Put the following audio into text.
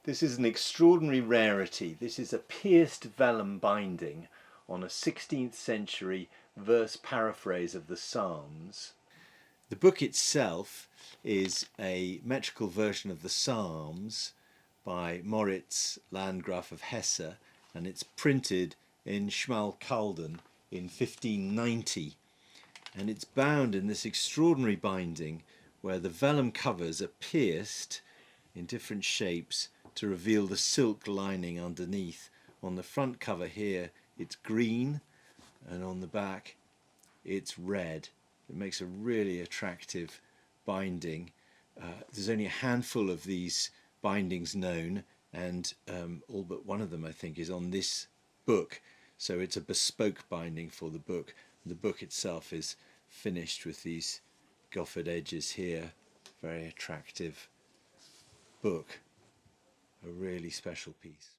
This is an extraordinary rarity. This is a pierced vellum binding on a 16th century verse paraphrase of the Psalms. The book itself is a metrical version of the Psalms by Moritz, Landgrave of Hesse, and it's printed in Schmalkalden in 1590. And it's bound in this extraordinary binding where the vellum covers are pierced in different shapes to reveal the silk lining underneath. On the front cover here it's green, and on the back it's red. It makes a really attractive binding. There's only a handful of these bindings known, and all but one of them I think is on this book, so it's a bespoke binding for the book. The book itself is finished with these goffered edges here. Very attractive book, a really special piece.